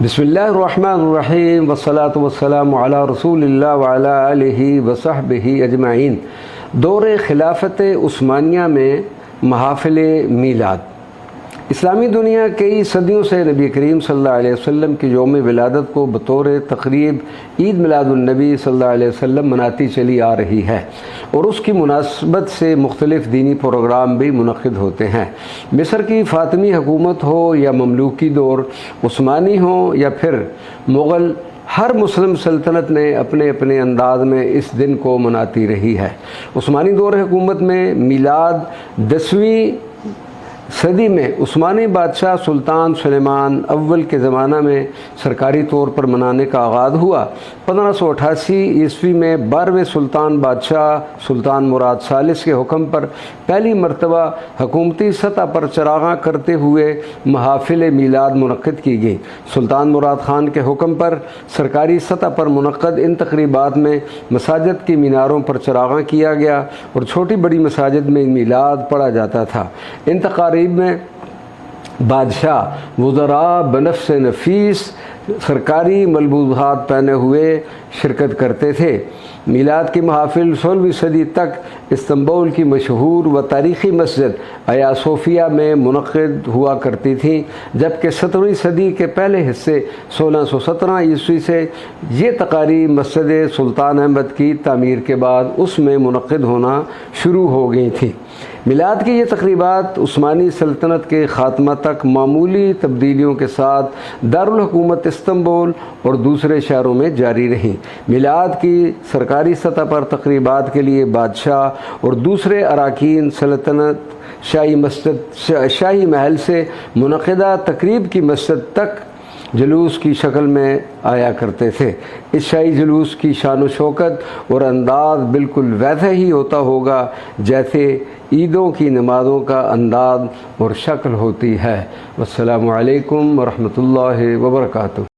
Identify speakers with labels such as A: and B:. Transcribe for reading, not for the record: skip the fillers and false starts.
A: बिस्मिल्लाहिर्रहमानिर्रहीम वस्सलातु वस्सलामु अला रसूलिल्लाह व अला आलिहि व सहबिहि अजमाइन। दौर खिलाफत उस्मानिया में महफिल मीलाद। इस्लामी दुनिया कई सदियों से नबी करीम सल्लल्लाहु अलैहि वसल्लम की यौम विलादत को बतौर तक़रीब ईद मिलादुन्नबी सल्लल्लाहु अलैहि वसल्लम मनाती चली आ रही है और उसकी मुनासबत से मुख्तलिफ़ दीनी प्रोग्राम भी मुनक़िद होते हैं। मिस्र की फ़ातिमी हुकूमत हो या ममलूकी दौर, उस्मानी हो या फिर मुग़ल, हर मुस्लिम सल्तनत ने अपने अपने अंदाज में इस दिन को मनाती रही है। उस्मानी दौर हुकूमत में मीलाद 10वीं सदी में उस्मानी बादशाह सुल्तान सुलेमान अव्वल के ज़माना में सरकारी तौर पर मनाने का आगाज़ हुआ। 1588 ईस्वी में 12वें सुल्तान बादशाह सुल्तान मुराद सालिस के हुक्म पर पहली मरतबा हुकूमती सतह पर चरागां करते हुए महफिल मीलाद मुनक़्क़िद की गई। सुल्तान मुराद ख़ान के हुक्म पर सरकारी सतह पर मुनक़्क़द इन तक़रीबात में मसाजिद की मीनारों पर चरागां किया गया और छोटी बड़ी मसाजिद में मीलाद पढ़ा जाता था। इन तक़रीब में बादशाह वज़रा बनफ़्स नफीस सरकारी मलबूसात पहने हुए शिरकत करते थे। मीलाद की महफिल 16वीं सदी तक इस्तांबुल की मशहूर व तारीख़ी मस्जिद आया सोफिया में मुनक़्क़िद हुआ करती थी, जबकि 17वीं सदी के पहले हिस्से 1617 ईस्वी से ये तक़रीब मस्जिद सुल्तान अहमद की तामीर के बाद उसमें मुनक़्क़िद होना शुरू हो गई थी। मिलाद की ये तक़रीबात उस्मानी सल्तनत के ख़ात्मा तक मामूली तब्दीलियों के साथ दारुल हुकूमत इस्तांबुल और दूसरे शहरों में जारी रहीं। मिलाद की सरकारी सतह पर तक़रीबात के लिए बादशाह और दूसरे अरकान सल्तनत शाही महल से मुनक़्क़िदा तक़रीब की मस्जिद तक जुलूस की शक्ल में आया करते थे। इस शाही जुलूस की शान व शौकत और अंदाज़ बिल्कुल वैसा ही होता होगा जैसे ईदों की नमाज़ों का अंदाज़ और शक्ल होती है। वस्सलामु अलैकुम व रहमतुल्लाहि व बरकातुहू।